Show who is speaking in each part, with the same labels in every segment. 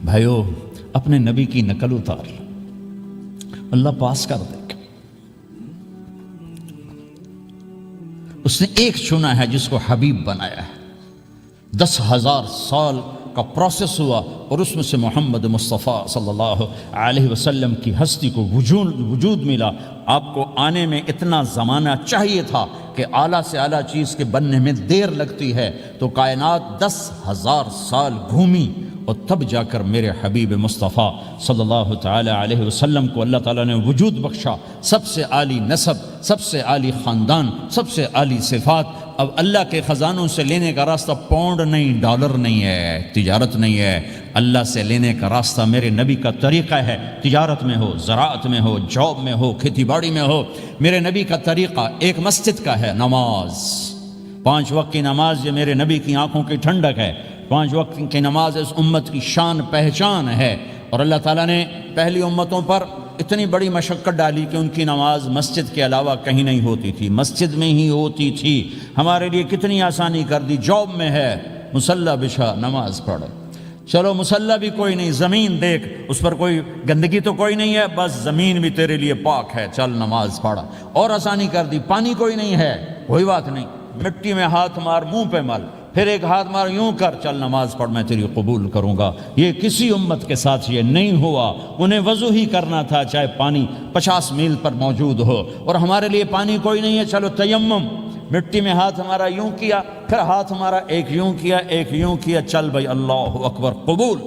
Speaker 1: بھائیو اپنے نبی کی نقل اتار لو، اللہ پاس کر دے گا۔ اس نے ایک چنا ہے جس کو حبیب بنایا ہے، 10,000 سال کا پروسیس ہوا اور اس میں سے محمد مصطفیٰ صلی اللہ علیہ وسلم کی ہستی کو وجود ملا۔ آپ کو آنے میں اتنا زمانہ چاہیے تھا کہ اعلیٰ سے اعلیٰ چیز کے بننے میں دیر لگتی ہے، تو کائنات 10,000 سال گھومی اور تب جا کر میرے حبیب مصطفیٰ صلی اللہ تعالی علیہ وسلم کو اللہ تعالیٰ نے وجود بخشا۔ سب سے عالی نسب، سب سے عالی خاندان، سب سے عالی صفات۔ اب اللہ کے خزانوں سے لینے کا راستہ پاؤنڈ نہیں، ڈالر نہیں ہے، تجارت نہیں ہے، اللہ سے لینے کا راستہ میرے نبی کا طریقہ ہے۔ تجارت میں ہو، زراعت میں ہو، جاب میں ہو، کھیتی باڑی میں ہو، میرے نبی کا طریقہ ایک مسجد کا ہے، نماز، 5 وقت کی نماز۔ یہ میرے نبی کی آنکھوں کی ٹھنڈک ہے۔ 5 وقت کی نماز اس امت کی شان پہچان ہے، اور اللہ تعالیٰ نے پہلی امتوں پر اتنی بڑی مشقت ڈالی کہ ان کی نماز مسجد کے علاوہ کہیں نہیں ہوتی تھی، مسجد میں ہی ہوتی تھی۔ ہمارے لیے کتنی آسانی کر دی، جاب میں ہے مصلی بچھا نماز پڑھ، چلو مصلی بھی کوئی نہیں، زمین دیکھ اس پر کوئی گندگی تو کوئی نہیں ہے، بس زمین بھی تیرے لیے پاک ہے، چل نماز پڑھ۔ اور آسانی کر دی، پانی کوئی نہیں ہے، کوئی بات نہیں، مٹی میں ہاتھ مار، منہ پہ مل، پھر ایک ہاتھ مار، یوں کر، چل نماز پڑھ، میں تیری قبول کروں گا۔ یہ کسی امت کے ساتھ یہ نہیں ہوا، انہیں وضو ہی کرنا تھا چاہے پانی 50 میل پر موجود ہو، اور ہمارے لیے پانی کوئی نہیں ہے، چلو تیمم، مٹی میں ہاتھ ہمارا یوں کیا، پھر ہاتھ ہمارا ایک یوں کیا، ایک یوں کیا، چل بھائی اللہ اکبر قبول۔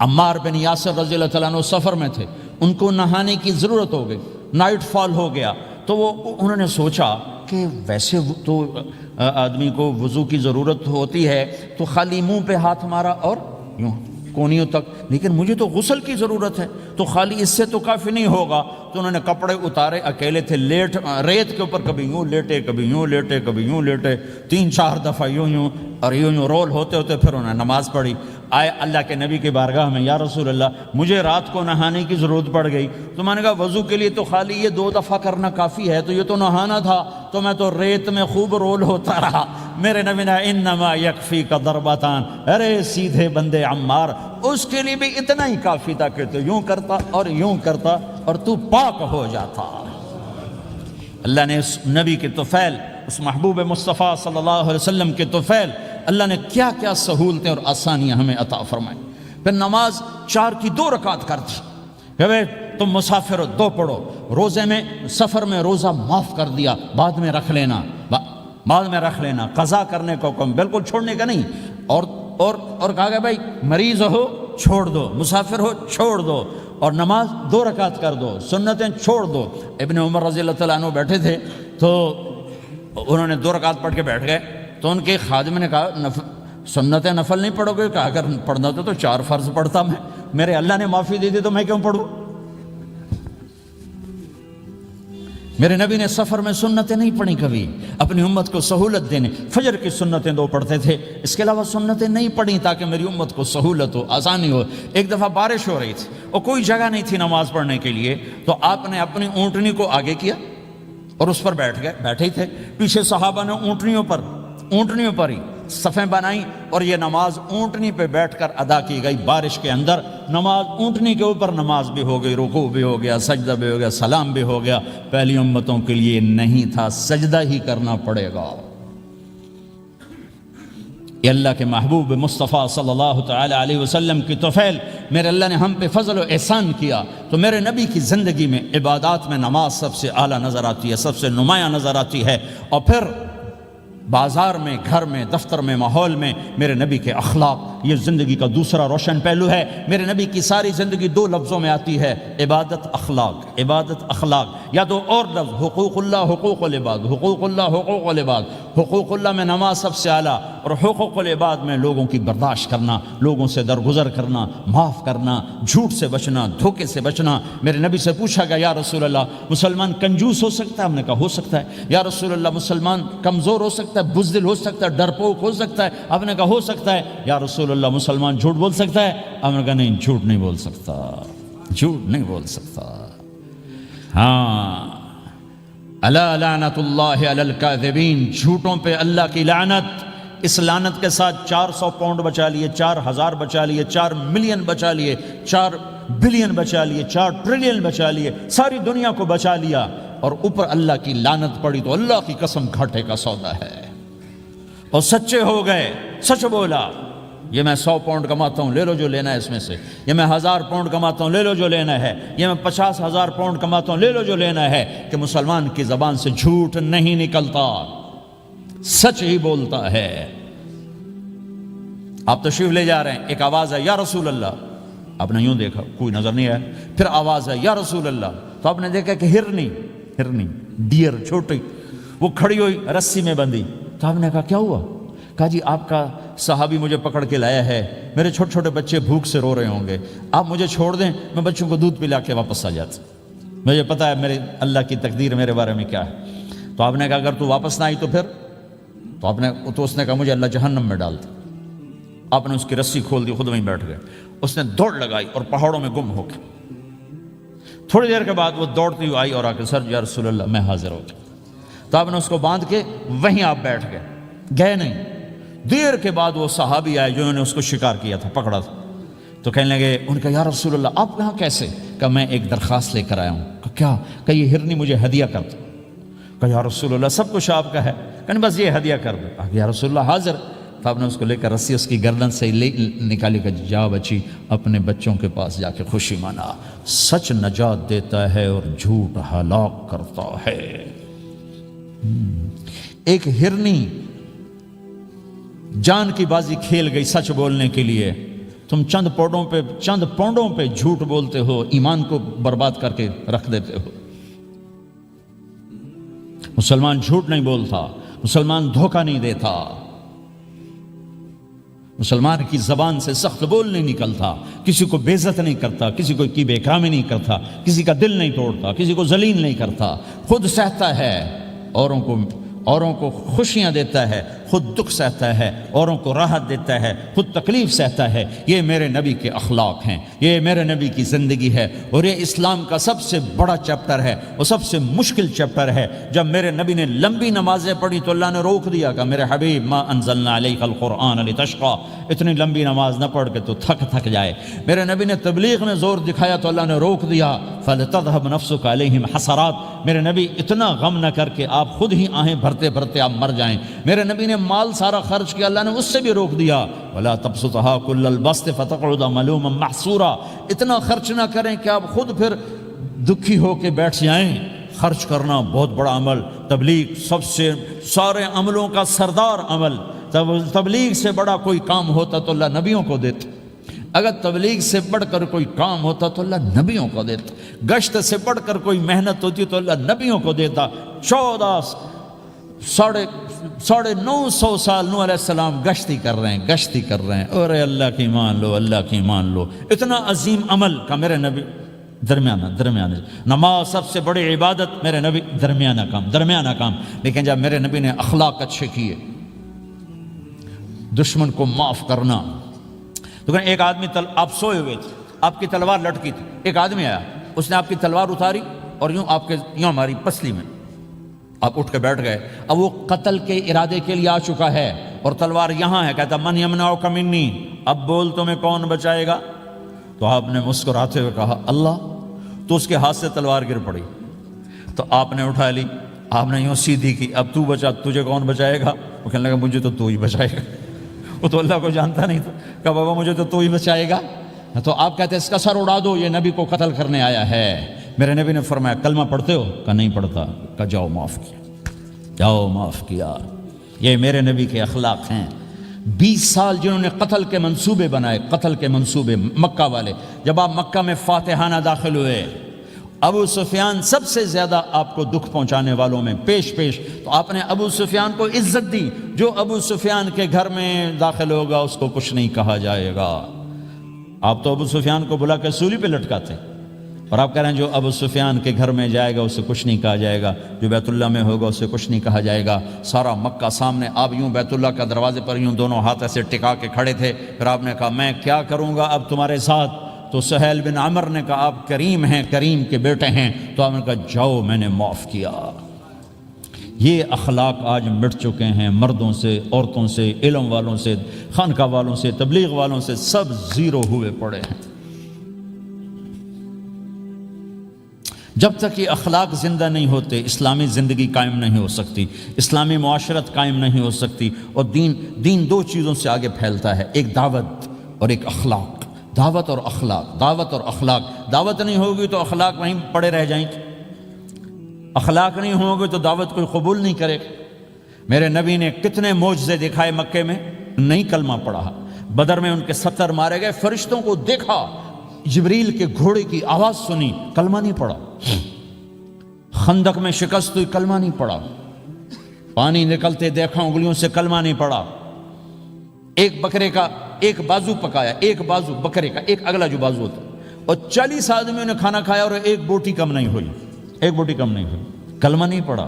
Speaker 1: عمار بن یاسر رضی اللہ تعالیٰ عنہ سفر میں تھے، ان کو نہانے کی ضرورت ہو گئی، نائٹ فال ہو گیا، تو انہوں نے سوچا کہ ویسے تو آدمی کو وضو کی ضرورت ہوتی ہے تو خالی منہ پہ ہاتھ مارا اور یوں کونیوں تک، لیکن مجھے تو غسل کی ضرورت ہے، تو خالی اس سے تو کافی نہیں ہوگا۔ تو انہوں نے کپڑے اتارے، اکیلے تھے، ریت کے اوپر کبھی یوں لیٹے، کبھی یوں لیٹے، کبھی یوں لیٹے، 3-4 دفعہ یوں یوں اور یوں رول ہوتے ہوتے پھر انہوں نے نماز پڑھی۔ آئے اللہ کے نبی کی بارگاہ میں، یا رسول اللہ مجھے رات کو نہانے کی ضرورت پڑ گئی۔ تو میں نے کہا وضو کے لیے تو خالی یہ 2 دفعہ کرنا کافی ہے، تو یہ تو نہانا تھا، تو میں تو ریت میں خوب رول ہوتا رہا۔ میرے نبی نے انما یکفیک ضربتان، ارے سیدھے بندے عمار، اس کے لیے بھی اتنا ہی کافی تھا کہ تو یوں کرتا اور یوں کرتا اور تو پاک ہو جاتا۔ اللہ نے اس نبی کے طفیل، اس محبوب مصطفیٰ صلی اللہ علیہ وسلم کے طفیل، اللہ نے کیا کیا سہولتیں اور آسانیاں ہمیں عطا فرمائیں۔ پھر نماز 4 کی 2 رکعت کر دی کہ بھئی تم مسافر ہو 2 پڑھو، روزے میں سفر میں روزہ معاف کر دیا، بعد میں رکھ لینا، بعد میں رکھ لینا، قضا کرنے کو حکم، بالکل چھوڑنے کا نہیں۔ اور کہا کہ بھائی مریض ہو چھوڑ دو، مسافر ہو چھوڑ دو، اور نماز 2 رکعت کر دو، سنتیں چھوڑ دو۔ ابن عمر رضی اللہ تعالیٰ عنہ بیٹھے تھے تو انہوں نے 2 رکعت پڑھ کے بیٹھ گئے، تو ان کے خادم نے کہا سنتیں نفل نہیں پڑھو گے؟ کہا اگر پڑھنا تو 4 فرض پڑھتا میں، میرے اللہ نے معافی دے دی تو میں کیوں پڑھوں؟ میرے نبی نے سفر میں سنتیں نہیں پڑھی کبھی، اپنی امت کو سہولت دینے، فجر کی سنتیں 2 پڑھتے تھے، اس کے علاوہ سنتیں نہیں پڑھی تاکہ میری امت کو سہولت ہو، آسانی ہو۔ ایک دفعہ بارش ہو رہی تھی اور کوئی جگہ نہیں تھی نماز پڑھنے کے لیے، تو آپ نے اپنی اونٹنی کو آگے کیا اور اس پر بیٹھ گئے، بیٹھے ہی تھے، پیچھے صحابہ نے اونٹنیوں پر ہی صفیں بنائیں، اور یہ نماز اونٹنی پہ بیٹھ کر ادا کی گئی بارش کے اندر۔ نماز اونٹنی کے اوپر نماز بھی ہو گئی، رکوع بھی ہو گیا، سجدہ بھی ہو گیا، سلام بھی ہو گیا۔ پہلی امتوں کے لیے نہیں تھا، سجدہ ہی کرنا پڑے گا۔ یہ اللہ کے محبوب مصطفیٰ صلی اللہ تعالی علیہ وسلم کی طفیل، میرے اللہ نے ہم پہ فضل و احسان کیا، تو میرے نبی کی زندگی میں عبادات میں نماز سب سے اعلیٰ نظر آتی ہے، سب سے نمایاں نظر آتی ہے۔ اور پھر بازار میں، گھر میں، دفتر میں، ماحول میں میرے نبی کے اخلاق، یہ زندگی کا دوسرا روشن پہلو ہے۔ میرے نبی کی ساری زندگی 2 لفظوں میں آتی ہے، عبادت اخلاق، عبادت اخلاق، یا 2 اور لفظ، حقوق اللہ حقوق العباد، حقوق اللہ حقوق العباد۔ حقوق اللہ میں نماز سب سے اعلیٰ، اور حقوق العباد میں لوگوں کی برداشت کرنا، لوگوں سے درگزر کرنا، معاف کرنا، جھوٹ سے بچنا، دھوکے سے بچنا۔ میرے نبی سے پوچھا گیا، یا رسول اللہ مسلمان کنجوس ہو سکتا ہے؟ ہم نے کہا ہو سکتا ہے۔ یا رسول اللہ مسلمان کمزور ہو سکتا ہے، بزدل ہو سکتا ہے، ڈرپوک ہو سکتا ہے؟ آپ نے کہا ہو سکتا ہے۔ یا رسول اللہ مسلمان جھوٹ بول سکتا ہے؟ آپ نے کہا نہیں، جھوٹ نہیں بول سکتا، جھوٹ نہیں بول سکتا۔ ہاں، الا لعنت اللہ علی الکاذبین، جھوٹوں پہ اللہ کی لعنت۔ اس لعنت کے ساتھ 400 پاؤنڈ بچا لیے، 4000 بچا لیے، 4 ملین بچا لیے، 4 بلین بچا لیے، 4 ٹریلین بچا لیے، ساری دنیا کو بچا لیا، اور اوپر اللہ کی لعنت پڑی تو اللہ کی قسم گھاٹے کا سودا ہے۔ اور سچے ہو گئے، سچ بولا، یہ میں 100 پاؤنڈ کماتا ہوں، لے لو جو لینا ہے اس میں سے، یہ میں 1000 پاؤنڈ کماتا ہوں، لے لو جو لینا ہے، یہ میں 50,000 پاؤنڈ کماتا ہوں، لے لو جو لینا ہے، کہ مسلمان کی زبان سے جھوٹ نہیں نکلتا، سچ ہی بولتا ہے۔ آپ تشریف لے جا رہے ہیں، ایک آواز ہے یا رسول اللہ، آپ نے یوں دیکھا، کوئی نظر نہیں آیا، پھر آواز ہے یا رسول اللہ، تو آپ نے دیکھا کہ ہرنی ڈیئر چھوٹی وہ کھڑی ہوئی رسی میں بندھی، تو آپ نے کہا کیا ہوا؟ کہا جی آپ کا صحابی مجھے پکڑ کے لایا ہے، میرے چھوٹے چھوٹے بچے بھوک سے رو رہے ہوں گے، آپ مجھے چھوڑ دیں، میں بچوں کو دودھ پلا کے واپس آ جاتا، مجھے پتا ہے میرے اللہ کی تقدیر میرے بارے میں کیا ہے۔ تو آپ نے کہا اگر تو واپس نہ آئی تو پھر؟ تو اس نے کہا مجھے اللہ جہنم میں ڈال دے۔ آپ نے اس کی رسی کھول دی، خود وہیں بیٹھ گئے، اس نے دوڑ لگائی اور پہاڑوں میں گم ہو گئے۔ تھوڑی دیر کے بعد وہ دوڑتی ہوئی آئی اور آ کے سر یا رسول اللہ میں حاضر ہو گیا، تو آپ نے اس کو باندھ کے وہیں آپ بیٹھ گئے نہیں۔ دیر کے بعد وہ صحابی آئے جنہوں نے اس کو شکار کیا تھا، پکڑا تھا، تو کہنے لگے، ان کا یا رسول اللہ آپ یہاں کیسے؟ کہ میں ایک درخواست لے کر آیا ہوں۔ کہ کیا؟ کہ یہ ہرنی مجھے ہدیہ کر دو۔ کہ یا رسول اللہ سب کچھ آپ کا ہے، کہ بس یہ ہدیہ کر دو۔ کہ یا رسول اللہ حاضر۔ تو آپ نے اس کو لے کر رسی اس کی گردن سے نکالی، کہ جا بچی اپنے بچوں کے پاس جا کے خوشی منا، سچ نجات دیتا ہے اور جھوٹ ہلاک کرتا ہے۔ ایک ہرنی جان کی بازی کھیل گئی سچ بولنے کے لیے، تم چند پونڈوں پہ جھوٹ بولتے ہو، ایمان کو برباد کر کے رکھ دیتے ہو۔ مسلمان جھوٹ نہیں بولتا، مسلمان دھوکہ نہیں دیتا، مسلمان کی زبان سے سخت بول نہیں نکلتا، کسی کو بے عزت نہیں کرتا، کسی کو کی بے اکرامی نہیں کرتا، کسی کا دل نہیں توڑتا، کسی کو ذلیل نہیں کرتا، خود سہتا ہے، اوروں کو خوشیاں دیتا ہے، خود دکھ سہتا ہے، اوروں کو راحت دیتا ہے، خود تکلیف سہتا ہے۔ یہ میرے نبی کے اخلاق ہیں، یہ میرے نبی کی زندگی ہے، اور یہ اسلام کا سب سے بڑا چیپٹر ہے اور سب سے مشکل چیپٹر ہے۔ جب میرے نبی نے لمبی نمازیں پڑھی تو اللہ نے روک دیا کہ میرے حبیب ما انزلنا علیک القرآن لتشقى، اتنی لمبی نماز نہ پڑھ کے تو تھک جائے۔ میرے نبی نے تبلیغ میں زور دکھایا تو اللہ نے روک دیا، فلتذهب نفسك علیہم حسرات، میرے نبی اتنا غم نہ کر کے آپ خود ہی آہیں بھرتے بھرتے آپ مر جائیں۔ میرے نبی نے مال سارا خرچ کیا، اللہ نے اس سے بھی روک دیا، ولا تبسطها كل البسط فتقعد ملوما محسورا، اتنا خرچ نہ کریں کہ آپ خود پھر دکھی ہو کے بیٹھ جائیں۔ خرچ کرنا بہت بڑا عمل، تبلیغ سب سے سارے عملوں کا سردار عمل، تبلیغ سے بڑا کوئی کام ہوتا تو اللہ نبیوں کو دیتا، اگر تبلیغ سے بڑھ کر کوئی کام ہوتا تو اللہ نبیوں کو دیتا، گشت سے بڑھ کر کوئی محنت ہوتی تو اللہ نبیوں کو دیتا۔ 950 سال نوح علیہ السلام گشتی کر رہے ہیں، اور اللہ کی مان لو، اللہ کی مان لو، اتنا عظیم عمل کا میرے نبی درمیانہ نماز سب سے بڑی عبادت، میرے نبی درمیانہ کام، لیکن جب میرے نبی نے اخلاق اچھے کیے، دشمن کو معاف کرنا، تو ایک آدمی آپ سوئے ہوئے تھے، آپ کی تلوار لٹکی تھی، ایک آدمی آیا، اس نے آپ کی تلوار اتاری اور یوں ہماری پسلی میں، آپ اٹھ کے بیٹھ گئے۔ اب وہ قتل کے ارادے کے لیے آ چکا ہے اور تلوار یہاں ہے، کہتا من یمنعک منی، اب بول تمہیں کون بچائے گا؟ تو آپ نے مسکراتے ہوئے کہا اللہ، تو اس کے ہاتھ سے تلوار گر پڑی، تو آپ نے اٹھا لی، آپ نے یوں سیدھی کی، اب تو بچا، تجھے کون بچائے گا؟ وہ کہنے لگا مجھے تو ہی بچائے گا، وہ تو اللہ کو جانتا نہیں تھا، کہا بابا مجھے تو ہی بچائے گا۔ تو آپ کہتے ہیں اس کا سر اڑا دو، یہ نبی کو قتل کرنے آیا ہے۔ میرے نبی نے فرمایا کلمہ پڑھتے ہو؟ کہا نہیں پڑھتا۔ کہا جاؤ معاف کیا۔ یہ میرے نبی کے اخلاق ہیں۔ 20 سال جنہوں نے قتل کے منصوبے مکہ والے، جب آپ مکہ میں فاتحانہ داخل ہوئے، ابو سفیان سب سے زیادہ آپ کو دکھ پہنچانے والوں میں پیش تو آپ نے ابو سفیان کو عزت دی۔ جو ابو سفیان کے گھر میں داخل ہوگا اس کو کچھ نہیں کہا جائے گا۔ آپ تو ابو سفیان کو بلا کے سولی پہ لٹکاتے، اور آپ کہہ رہے ہیں جو ابو سفیان کے گھر میں جائے گا اسے کچھ نہیں کہا جائے گا، جو بیت اللہ میں ہوگا اسے کچھ نہیں کہا جائے گا۔ سارا مکہ سامنے، آپ یوں بیت اللہ کا دروازے پر یوں دونوں ہاتھ ایسے ٹکا کے کھڑے تھے۔ پھر آپ نے کہا میں کیا کروں گا اب تمہارے ساتھ؟ تو سہیل بن عمر نے کہا آپ کریم ہیں، کریم کے بیٹے ہیں، تو آپ نے کہا جاؤ میں نے معاف کیا۔ یہ اخلاق آج مٹ چکے ہیں، مردوں سے، عورتوں سے، علم والوں سے، خانقاہ والوں سے، تبلیغ والوں سے، سب زیرو ہوئے پڑے ہیں۔ جب تک یہ اخلاق زندہ نہیں ہوتے اسلامی زندگی قائم نہیں ہو سکتی، اسلامی معاشرت قائم نہیں ہو سکتی، اور دین دو چیزوں سے آگے پھیلتا ہے، ایک دعوت اور ایک اخلاق۔ دعوت اور اخلاق، دعوت اور اخلاق۔ دعوت نہیں ہوگی تو اخلاق وہیں پڑے رہ جائیں گے، اخلاق نہیں ہوں گے تو دعوت کوئی قبول نہیں کرے گا۔ میرے نبی نے کتنے معجزے دکھائے مکے میں، نہیں کلمہ پڑھا۔ بدر میں ان کے 70 مارے گئے، فرشتوں کو دیکھا، جبریل کے گھوڑے کی آواز سنی، کلمہ نہیں پڑھا۔ خندق میں شکست ہوئی، کلمہ نہیں پڑھا۔ پانی نکلتے دیکھا، انگلیوں سے کلمہ نہیں پڑھا۔ ایک بکرے کا ایک بازو پکایا، ایک بازو بکرے کا، ایک اگلا جو بازو ہوتا، اور 40 آدمیوں نے کھانا کھایا اور ایک بوٹی کم نہیں ہوئی، ایک بوٹی کم نہیں ہوئی، کلمہ نہیں پڑھا۔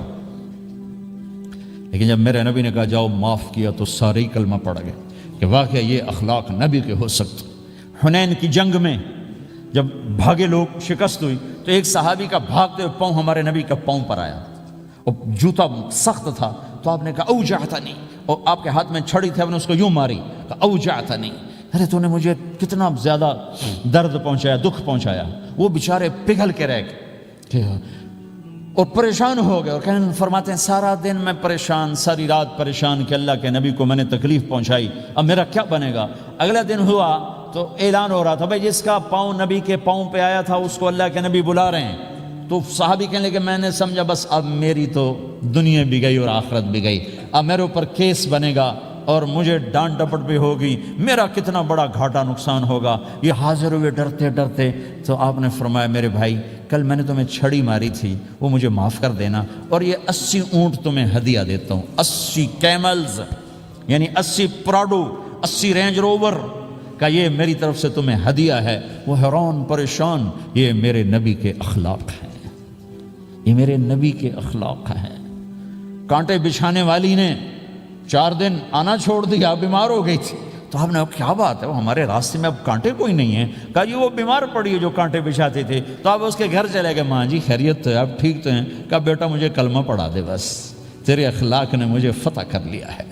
Speaker 1: لیکن جب میرے نبی نے کہا جاؤ معاف کیا تو سارے ہی کلمہ پڑھ گئے کہ واقعہ یہ اخلاق نبی کے ہو سکتے۔ حنین کی جنگ میں جب بھاگے لوگ، شکست ہوئی، تو ایک صحابی کا بھاگتے ہوئے پاؤں ہمارے نبی کا پاؤں پر آیا، اور جوتا سخت تھا، تو آپ نے کہا اوجعتنی، اور آپ کے ہاتھ میں چھڑی تھی، آپ نے اس کو یوں ماری، کہا اوجعتنی، ارے تو نے مجھے کتنا زیادہ درد پہنچایا، دکھ پہنچایا۔ وہ بیچارے پگھل کے رہ گئے اور پریشان ہو گئے، اور کہنے فرماتے ہیں سارا دن میں پریشان، ساری رات پریشان کہ اللہ کے نبی کو میں نے تکلیف پہنچائی، اب میرا کیا بنے گا۔ اگلا دن ہوا تو اعلان ہو رہا تھا بھائی جس کا پاؤں نبی کے پاؤں پہ آیا تھا اس کو اللہ کے نبی بلا رہے ہیں۔ تو صحابی کہنے لگے میں نے سمجھا بس اب میری تو دنیا بھی گئی اور آخرت بھی گئی، اب میرے اوپر کیس بنے گا اور مجھے ڈانٹ ڈپٹ بھی ہوگی، میرا کتنا بڑا گھاٹا نقصان ہوگا۔ یہ حاضر ہوئے ڈرتے ڈرتے، تو آپ نے فرمایا میرے بھائی کل میں نے تمہیں چھڑی ماری تھی، وہ مجھے معاف کر دینا، اور یہ 80 اونٹ تمہیں ہدیہ دیتا ہوں، 80 کیملز یعنی 80 پراڈو، 80 رینج روور کا یہ میری طرف سے تمہیں ہدیہ ہے۔ وہ حیران پریشان، یہ میرے نبی کے اخلاق ہیں، یہ میرے نبی کے اخلاق ہیں۔ کانٹے بچھانے والی نے 4 دن آنا چھوڑ دیا، بیمار ہو گئی تھی، تو آپ نے کیا بات ہے، وہ ہمارے راستے میں اب کانٹے کوئی نہیں ہیں، کہا یہ وہ بیمار پڑی ہے جو کانٹے بچھاتے تھے۔ تو آپ اس کے گھر چلے گئے، ماں جی خیریت تو ہے، آپ ٹھیک تو ہیں؟ کہا بیٹا مجھے کلمہ پڑھا دے، بس تیرے اخلاق نے مجھے فتح کر لیا ہے۔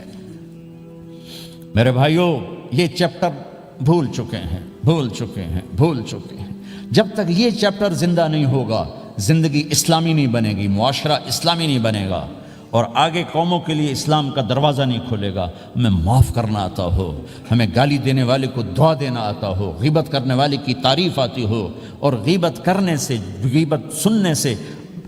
Speaker 1: میرے بھائیوں یہ چیپٹر بھول چکے ہیں، بھول چکے ہیں، بھول چکے ہیں۔ جب تک یہ چیپٹر زندہ نہیں ہوگا زندگی اسلامی نہیں بنے گی، معاشرہ اسلامی نہیں بنے گا، اور آگے قوموں کے لیے اسلام کا دروازہ نہیں کھلے گا۔ ہمیں معاف کرنا آتا ہو، ہمیں گالی دینے والے کو دعا دینا آتا ہو، غیبت کرنے والے کی تعریف آتی ہو، اور غیبت کرنے سے، غیبت سننے سے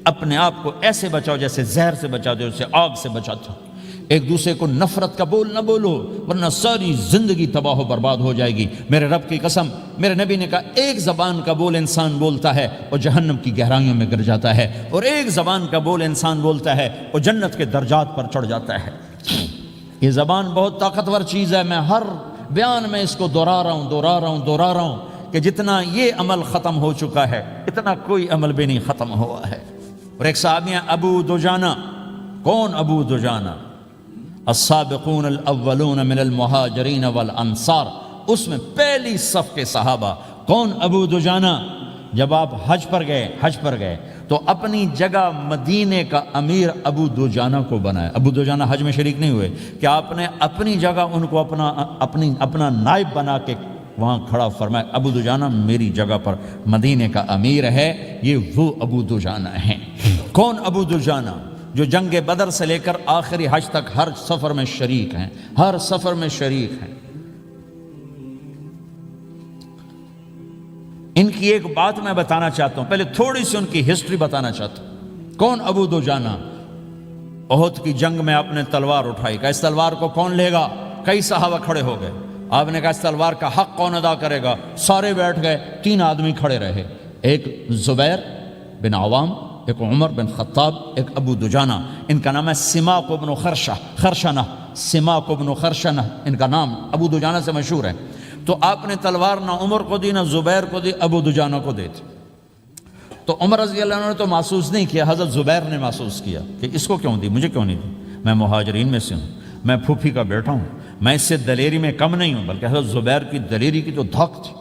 Speaker 1: اپنے آپ کو ایسے بچاؤ جیسے زہر سے بچاتے ہو، اسے آگ سے بچاتے ہو۔ ایک دوسرے کو نفرت کا بول نہ بولو ورنہ ساری زندگی تباہ و برباد ہو جائے گی۔ میرے رب کی قسم، میرے نبی نے کہا ایک زبان کا بول انسان بولتا ہے اور جہنم کی گہرائیوں میں گر جاتا ہے، اور ایک زبان کا بول انسان بولتا ہے اور جنت کے درجات پر چڑھ جاتا ہے۔ یہ زبان بہت طاقتور چیز ہے، میں ہر بیان میں اس کو دہرا رہا ہوں کہ جتنا یہ عمل ختم ہو چکا ہے اتنا کوئی عمل بھی نہیں ختم ہوا ہے۔ اور ایک صحابی ہیں ابو دجانہ۔ کون ابو دجانہ؟ السابقون الاولون من المہاجرین والانصار، اس میں پہلی صف کے صحابہ۔ کون ابو دجانہ؟ جب آپ حج پر گئے تو اپنی جگہ مدینے کا امیر ابو دجانہ کو بنایا۔ ابو دجانہ حج میں شریک نہیں ہوئے کہ آپ نے اپنی جگہ ان کو اپنا نائب بنا کے وہاں کھڑا فرمایا، ابو دجانہ میری جگہ پر مدینے کا امیر ہے، یہ وہ ابو دجانہ ہیں۔ کون ابو دجانہ؟ جو جنگ بدر سے لے کر آخری حج تک ہر سفر میں شریک ہیں، ہر سفر میں شریک ہیں۔ ان کی ایک بات میں بتانا چاہتا ہوں، پہلے تھوڑی سی ان کی ہسٹری بتانا چاہتا ہوں۔ کون ابو دجانہ؟ احد کی جنگ میں آپ نے تلوار اٹھائی، کہا اس تلوار کو کون لے گا؟ کئی صحابہ کھڑے ہو گئے۔ آپ نے کہا اس تلوار کا حق کون ادا کرے گا؟ سارے بیٹھ گئے، 3 آدمی کھڑے رہے، ایک زبیر بن عوام، ایک عمر بن خطاب، ایک ابو دجانہ۔ ان کا نام ہے سماق بن خرشنہ، سماق بن خرشنہ ان کا نام، ابو دجانہ سے مشہور ہے۔ تو آپ نے تلوار نہ عمر کو دی، نہ زبیر کو دی، ابو دجانہ کو دی تھی۔ تو عمر رضی اللہ عنہ نے تو محسوس نہیں کیا، حضرت زبیر نے محسوس کیا کہ اس کو کیوں دی، مجھے کیوں نہیں دی؟ میں مہاجرین میں سے ہوں، میں پھوپھی کا بیٹا ہوں، میں اس سے دلیری میں کم نہیں ہوں، بلکہ حضرت زبیر کی دلیری کی تو دھک تھی۔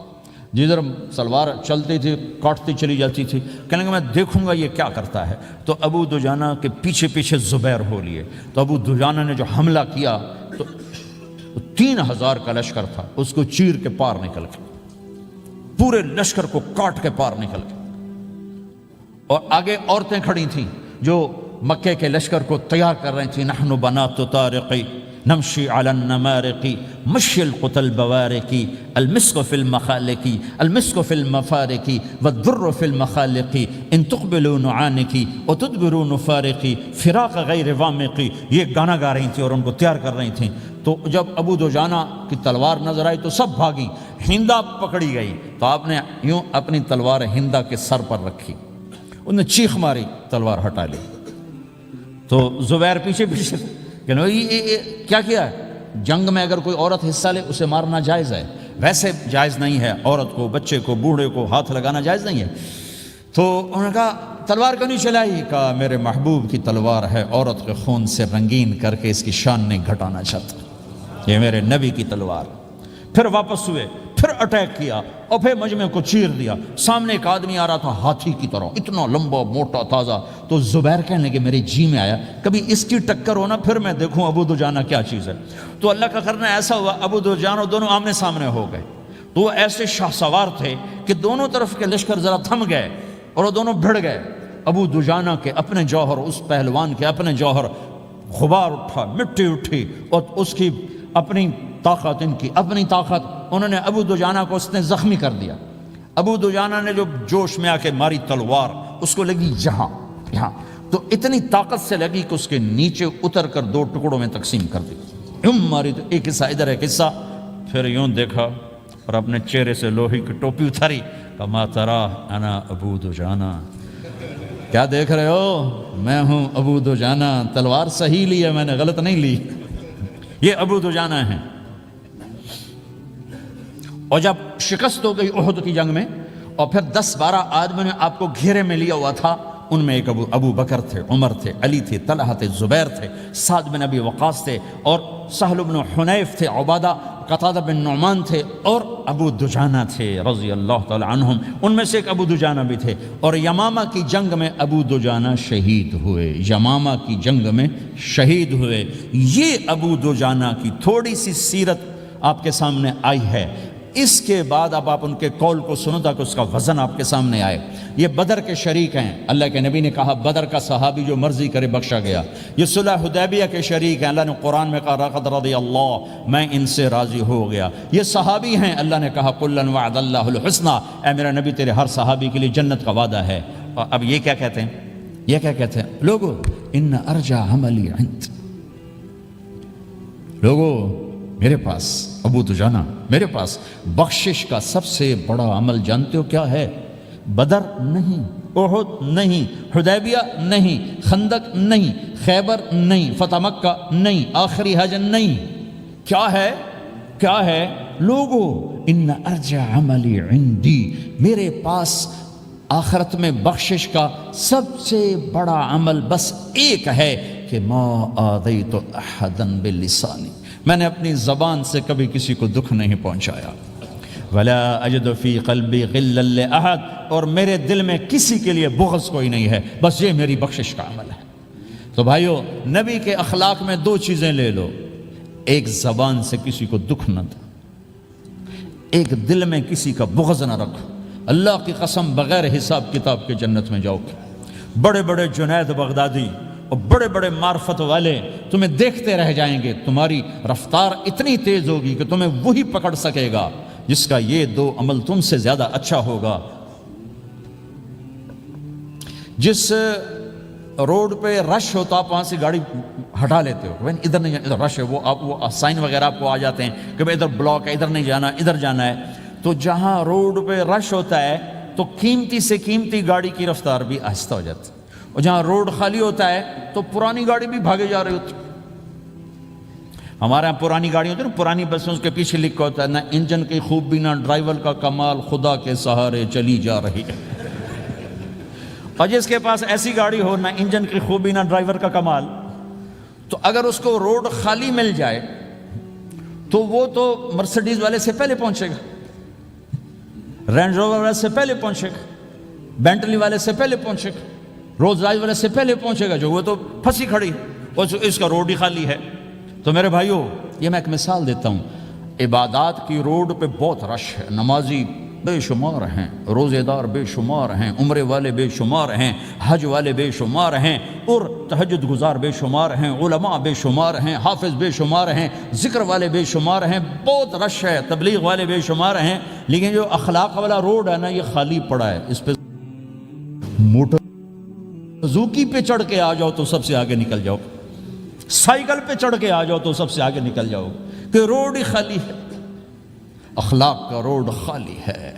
Speaker 1: جدھر سلوار چلتی تھی کاٹتی چلی جاتی تھی، کہنے لگا میں دیکھوں گا یہ کیا کرتا ہے۔ تو ابو دجانہ کے پیچھے پیچھے زبیر ہو لیے، تو ابو دجانہ نے جو حملہ کیا تو 3000 کا لشکر تھا، اس کو چیر کے پار نکل گئے، پورے لشکر کو کاٹ کے پار نکل گئے۔ اور آگے عورتیں کھڑی تھیں جو مکے کے لشکر کو تیار کر رہی تھیں، نحن بنات طارقی نمشی علی النمارقی مشی القتل بوارقی المسک فی المخالقی المسک فی المفارقی والدر فی المخالقی ان تقبلوا نعانقی وتدبروا نفارقی فراق غیر وامقی، یہ گانا گا رہی تھیں اور ان کو تیار کر رہی تھیں۔ تو جب ابو دجانہ کی تلوار نظر آئی تو سب بھاگیں، ہندا پکڑی گئی تو آپ نے یوں اپنی تلوار ہندا کے سر پر رکھی، انہوں نے چیخ ماری، تلوار ہٹا لی۔ تو زبیر پیچھے پیچھے کہ کیا کیا ہے؟ جنگ میں اگر کوئی عورت حصہ لے اسے مارنا جائز ہے، ویسے جائز نہیں ہے، عورت کو، بچے کو، بوڑھے کو ہاتھ لگانا جائز نہیں ہے۔ تو انہوں نے کہا تلوار کیوں نہیں چلائی؟ کہا میرے محبوب کی تلوار ہے، عورت کے خون سے رنگین کر کے اس کی شان نہیں گھٹانا چاہتا، یہ میرے نبی کی تلوار۔ پھر واپس ہوئے، پھر اٹیک کیا اور پھر مجمع کو چیر دیا۔ سامنے ایک آدمی آ رہا تھا ہاتھی کی طرح، اتنا لمبا موٹا تازہ۔ تو زبیر کہنے لگے میرے جی میں آیا کبھی اس کی ٹکر ہونا، پھر میں دیکھوں ابو دجانہ کیا چیز ہے۔ تو اللہ کا کرنا ایسا ہوا، ابو دجانہ دونوں آمنے سامنے ہو گئے۔ تو وہ ایسے شاہ سوار تھے کہ دونوں طرف کے لشکر ذرا تھم گئے اور وہ دونوں بھڑ گئے۔ ابو دجانہ کے اپنے جوہر، اس پہلوان کے اپنے جوہر، غبار اٹھا، مٹی اٹھی، اور اس کی اپنی طاقت، ان کی اپنی طاقت، انہوں نے ابو دجانہ کو اس نے زخمی کر دیا۔ ابو دجانہ نے جو جوش میں آ کے ماری تلوار، اس کو لگی یہاں، تو اتنی طاقت سے لگی کہ اس کے نیچے اتر کر 2 ٹکڑوں میں تقسیم کر دی۔ یوں ماری تو ایک حصہ ادھر، ایک حصہ، پھر یوں دیکھا اور اپنے چہرے سے لوہی کی ٹوپی اتاری، کما ترا انا ابو دجانہ، کیا دیکھ رہے ہو؟ میں ہوں ابو دجانہ، تلوار صحیح لی ہے میں نے، غلط نہیں لی۔ یہ ابو دجانہ ہیں۔ اور جب شکست ہو گئی احد کی جنگ میں، اور پھر 10-12 آدمیوں نے آپ کو گھیرے میں لیا ہوا تھا، ان میں ایک ابو بکر تھے، عمر تھے، علی تھے، طلحہ تھے، زبیر تھے، سعد بن ابی وقاص تھے، اور سہل بن حنیف تھے، عبادہ قتادہ بن نعمان تھے، اور ابو دجانہ تھے رضی اللہ تعالی عنہم۔ ان میں سے ایک ابو دجانہ بھی تھے، اور یمامہ کی جنگ میں ابو دجانہ شہید ہوئے، یمامہ کی جنگ میں شہید ہوئے۔ یہ ابو دجانہ کی تھوڑی سی سیرت آپ کے سامنے آئی ہے۔ اس کے بعد اب آپ ان کے قول کو سنو تاکہ اس کا وزن آپ کے سامنے آئے۔ یہ بدر کے شریک ہیں، اللہ کے نبی نے کہا بدر کا صحابی جو مرضی کرے بخشا گیا۔ یہ صلح حدیبیہ کے شریک ہیں، اللہ نے قرآن میں کہا لقد رضی اللہ، میں ان سے راضی ہو گیا۔ یہ صحابی ہیں، اللہ نے کہا کلا وعد اللہ الحسنى، اے میرا نبی تیرے ہر صحابی کے لیے جنت کا وعدہ ہے۔ اور اب یہ کیا کہتے ہیں؟ یہ کیا کہتے ہیں لوگو؟ ان ارجع عملی عند، لوگو میرے پاس، ابو دجانہ میرے پاس بخشش کا سب سے بڑا عمل جانتے ہو کیا ہے؟ بدر نہیں، احد نہیں، حدیبیہ نہیں، خندق نہیں، خیبر نہیں، فتح مکہ نہیں، آخری حج نہیں، کیا ہے؟ کیا ہے لوگو؟ ان ارجع عملی عندی، میرے پاس آخرت میں بخشش کا سب سے بڑا عمل بس ایک ہے کہ ما آذیت احدا بلسانی، میں نے اپنی زبان سے کبھی کسی کو دکھ نہیں پہنچایا۔ ولا اجد فی قلبی غلا لاحد، اور میرے دل میں کسی کے لیے بغض کوئی نہیں ہے، بس یہ میری بخشش کا عمل ہے۔ تو بھائیو، نبی کے اخلاق میں 2 چیزیں لے لو، ایک زبان سے کسی کو دکھ نہ دو، ایک دل میں کسی کا بغض نہ رکھو۔ اللہ کی قسم بغیر حساب کتاب کے جنت میں جاؤ گے۔ بڑے بڑے جنید بغدادی اور بڑے بڑے معرفت والے تمہیں دیکھتے رہ جائیں گے، تمہاری رفتار اتنی تیز ہوگی کہ تمہیں وہی پکڑ سکے گا جس کا یہ 2 عمل تم سے زیادہ اچھا ہوگا۔ جس روڈ پہ رش ہوتا آپ وہاں سے گاڑی ہٹا لیتے ہو، ادھر نہیں جانا، ادھر رش ہے، وہ سائن وغیرہ آپ کو آ جاتے ہیں کہ بھائی ادھر بلاک ہے، ادھر نہیں جانا، ادھر جانا ہے۔ تو جہاں روڈ پہ رش ہوتا ہے تو قیمتی سے قیمتی گاڑی کی رفتار بھی آہستہ ہو جاتی ہے، اور جہاں روڈ خالی ہوتا ہے تو پرانی گاڑی بھی بھاگے جا رہی ہوتی۔ ہمارے یہاں پرانی گاڑی ہوتی ہے نا، پرانی بسوں کے پیچھے لکھا ہوتا ہے نہ انجن کی خوبی نہ ڈرائیور کا کمال، خدا کے سہارے چلی جا رہی ہے۔ اور جس کے پاس ایسی گاڑی ہو، نہ انجن کی خوبی نہ ڈرائیور کا کمال، تو اگر اس کو روڈ خالی مل جائے تو وہ تو مرسڈیز والے سے پہلے پہنچے گا۔ رینج روور والے سے پہلے پہنچے گا، بینٹلی والے سے پہلے پہنچے گا، رولز رائس والے سے پہلے پہنچے گا، جو وہ تو پھنسی کھڑی اور اس کا روڈ ہی خالی ہے۔ تو میرے بھائیوں، یہ میں ایک مثال دیتا ہوں، عبادات کی روڈ پہ بہت رش ہے، نمازی بے شمار ہیں، روزے دار بے شمار ہیں، عمرے والے بے شمار ہیں، حج والے بے شمار ہیں، اور تہجد گزار بے شمار ہیں، علماء بے شمار ہیں، حافظ بے شمار ہیں، ذکر والے بے شمار ہیں، بہت رش ہے، تبلیغ والے بے شمار ہیں، لیکن جو اخلاق والا روڈ ہے نا، یہ خالی پڑا ہے۔ اس پہ موٹر زوکی پہ چڑھ کے آ جاؤ تو سب سے آگے نکل جاؤ، سائیکل پہ چڑھ کے آ جاؤ تو سب سے آگے نکل جاؤ، کہ روڈ ہی خالی ہے، اخلاق کا روڈ خالی ہے۔